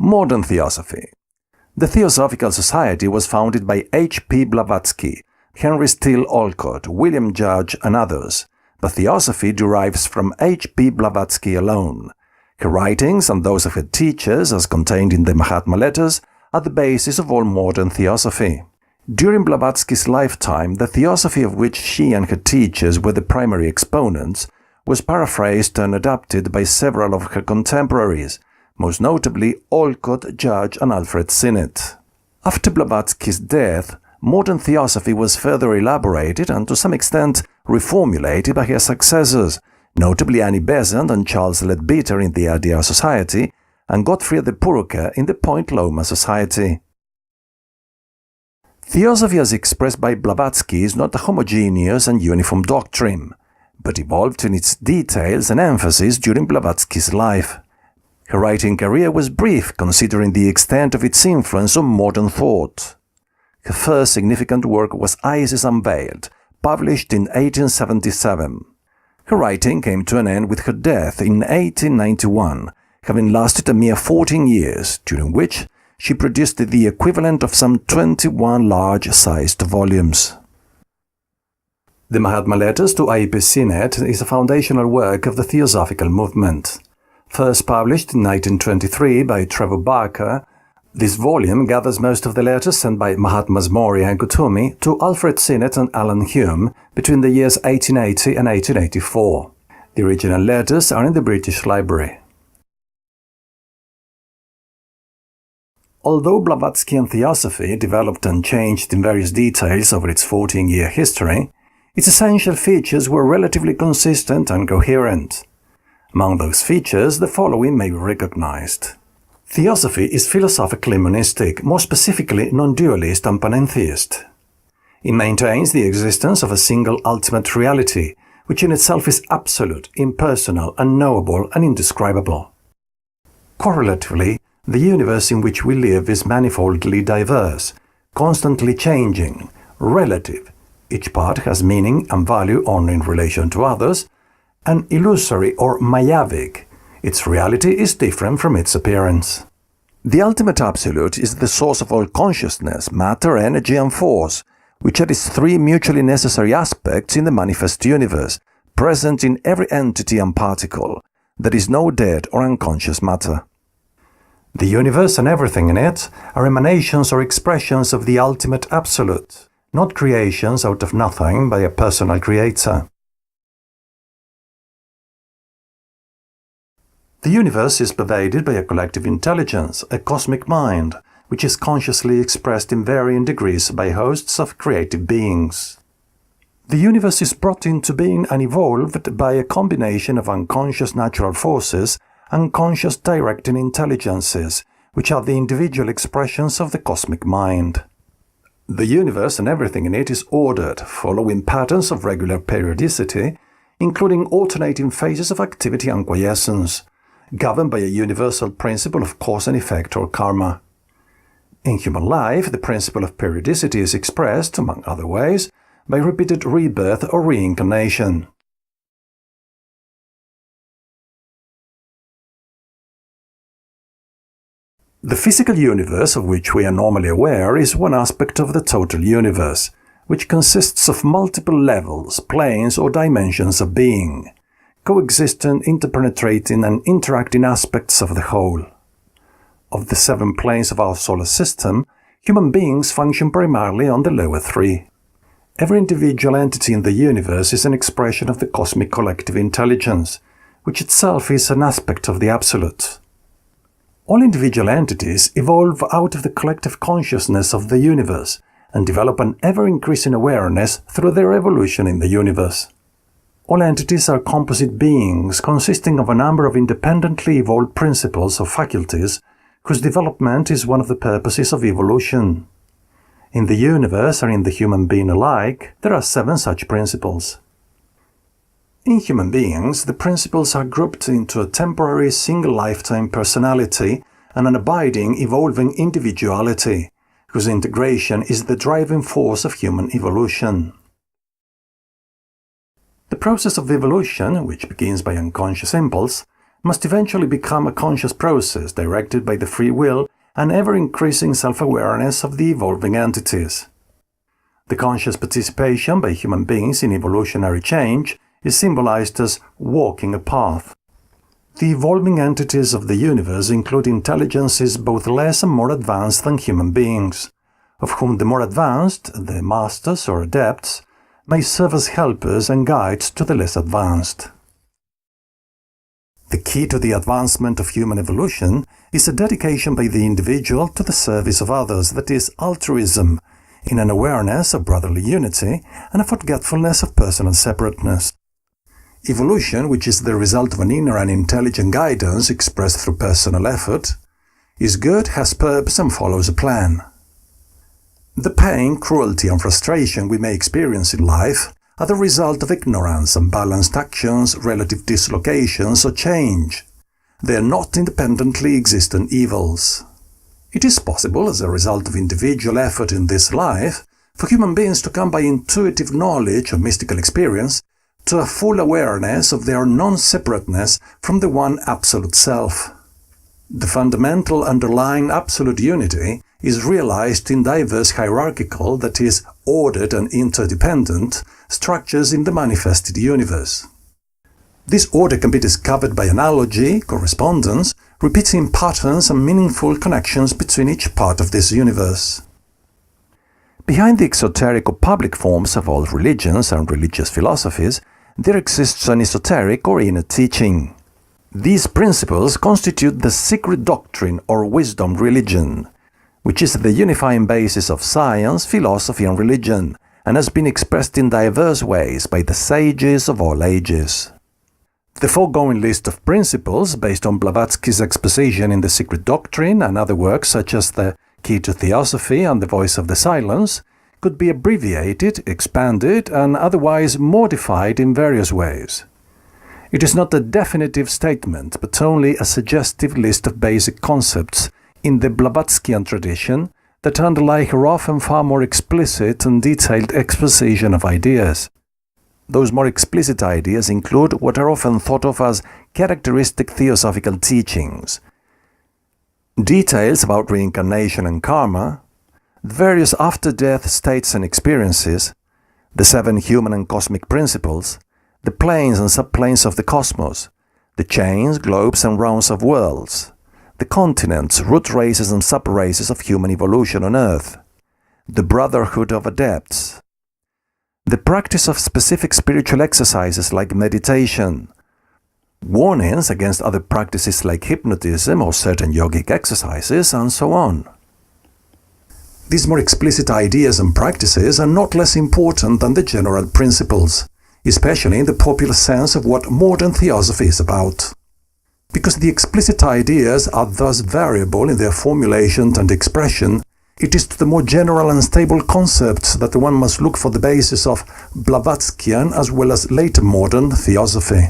Modern Theosophy. The Theosophical Society was founded by H.P.BLAVATSKY, Henry Steele Olcott, William Judge, and others, but Theosophy derives from H.P.BLAVATSKY alone. Her writings and those of her teachers, as contained in the Mahatma letters, are the basis of all modern theosophy. During Blavatsky's lifetime, the theosophy of which she and her teachers were the primary exponents was paraphrased and adapted by several of her contemporaries, most notably Olcott, Judge, and Alfred Sinnett. After Blavatsky's death, modern theosophy was further elaborated and to some extent reformulated by her successors, notably Annie Besant and Charles Leadbeater in the ALGEO Society, and Gottfried de Purke in the Point Loma Society. Theosophy as expressed by Blavatsky is not a homogeneous and uniform doctrine, but evolved in its details and emphasis during Blavatsky's life. Her writing career was brief considering the extent of its influence on modern thought. Her first significant work was Isis Unveiled, published in 1877. Her writing came to an end with her death in 1891, having lasted a mere 14 years, during which she produced the equivalent of some 21 large-sized volumes. The Mahatma Letters to A.P. Sinnett is a foundational work of the Theosophical movement. First published in 1923 by Trevor Barker, this volume gathers most of the letters sent by Mahatmas Mori and Kutumi to Alfred Sinnett and Alan Hume between the years 1880 and 1884. The original letters are in the British Library. Although Blavatskyan Theosophy developed and changed in various details over its 14-year history, its essential features were relatively consistent and coherent. Among those features, the following may be recognized. Theosophy is philosophically monistic, more specifically non-dualist and panentheist. It maintains the existence of a single ultimate reality, which in itself is absolute, impersonal, unknowable, and indescribable. Correlatively, the universe in which we live is manifoldly diverse, constantly changing, relative. Each part has meaning and value only in relation to others, and illusory or mayavic. Its reality is different from its appearance. The ultimate absolute is the source of all consciousness, matter, energy, and force, which are its three mutually necessary aspects in the manifest universe, present in every entity and particle. There is no dead or unconscious matter. The universe and everything in it are emanations or expressions of the ultimate absolute, not creations out of nothing by a personal creator. The universe is pervaded by a collective intelligence, a cosmic mind, which is consciously expressed in varying degrees by hosts of creative beings. The universe is brought into being and evolved by a combination of unconscious natural forces and conscious directing intelligences, which are the individual expressions of the cosmic mind. The universe and everything in it is ordered, following patterns of regular periodicity, including alternating phases of activity and quiescence, governed by a universal principle of cause and effect or karma. In human life, the principle of periodicity is expressed, among other ways, by repeated rebirth or reincarnation. The physical universe of which we are normally aware is one aspect of the total universe, which consists of multiple levels, planes, or dimensions of being, coexistent, interpenetrating, and interacting aspects of the whole. Of the 7 planes of our solar system, human beings function primarily on the lower 3. Every individual entity in the universe is an expression of the cosmic collective intelligence, which itself is an aspect of the Absolute. All individual entities evolve out of the collective consciousness of the universe and develop an ever-increasing awareness through their evolution in the universe. All entities are composite beings consisting of a number of independently evolved principles or faculties whose development is one of the purposes of evolution. In the universe and in the human being alike, there are 7 such principles. In human beings, the principles are grouped into a temporary single-lifetime personality and an abiding, evolving individuality, whose integration is the driving force of human evolution. The process of evolution, which begins by unconscious impulse, must eventually become a conscious process directed by the free will and ever-increasing self-awareness of the evolving entities. The conscious participation by human beings in evolutionary change is symbolized as walking a path. The evolving entities of the universe include intelligences both less and more advanced than human beings, of whom the more advanced, the masters or adepts, may serve as helpers and guides to the less advanced. The key to the advancement of human evolution is a dedication by the individual to the service of others, that is, altruism, in an awareness of brotherly unity and a forgetfulness of personal separateness. Evolution, which is the result of an inner and intelligent guidance expressed through personal effort, is good, has purpose, and follows a plan. The pain, cruelty, and frustration we may experience in life are the result of ignorance, unbalanced actions, relative dislocations, or change. They are not independently existent evils. It is possible, as a result of individual effort in this life, for human beings to come by intuitive knowledge or mystical experience to a full awareness of their non-separateness from the one absolute self. The fundamental underlying absolute unity is realized in diverse hierarchical, that is, ordered and interdependent, structures in the manifested universe. This order can be discovered by analogy, correspondence, repeating patterns and meaningful connections between each part of this universe. Behind the exoteric or public forms of all religions and religious philosophies, there exists an esoteric or inner teaching. These principles constitute the secret doctrine or wisdom religion, which is the unifying basis of science, philosophy, and religion, and has been expressed in diverse ways by the sages of all ages. The foregoing list of principles, based on Blavatsky's exposition in The Secret Doctrine and other works such as The Key to Theosophy and The Voice of the Silence, could be abbreviated, expanded, and otherwise modified in various ways. It is not a definitive statement, but only a suggestive list of basic concepts in the Blavatskyan tradition that underlie her often far more explicit and detailed exposition of ideas. Those more explicit ideas include what are often thought of as characteristic theosophical teachings, details about reincarnation and karma, various after-death states and experiences, the 7 human and cosmic principles, the planes and subplanes of the cosmos, the chains, globes, and rounds of worlds, the continents, root races and sub-races of human evolution on Earth, the brotherhood of adepts, the practice of specific spiritual exercises like meditation, warnings against other practices like hypnotism or certain yogic exercises, and so on. These more explicit ideas and practices are not less important than the general principles, especially in the popular sense of what modern theosophy is about. Because the explicit ideas are thus variable in their formulation and expression, it is to the more general and stable concepts that one must look for the basis of Blavatskyan as well as later modern theosophy.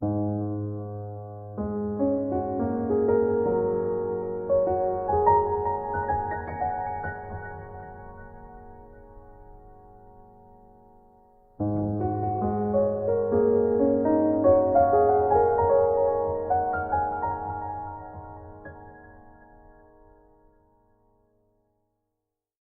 you.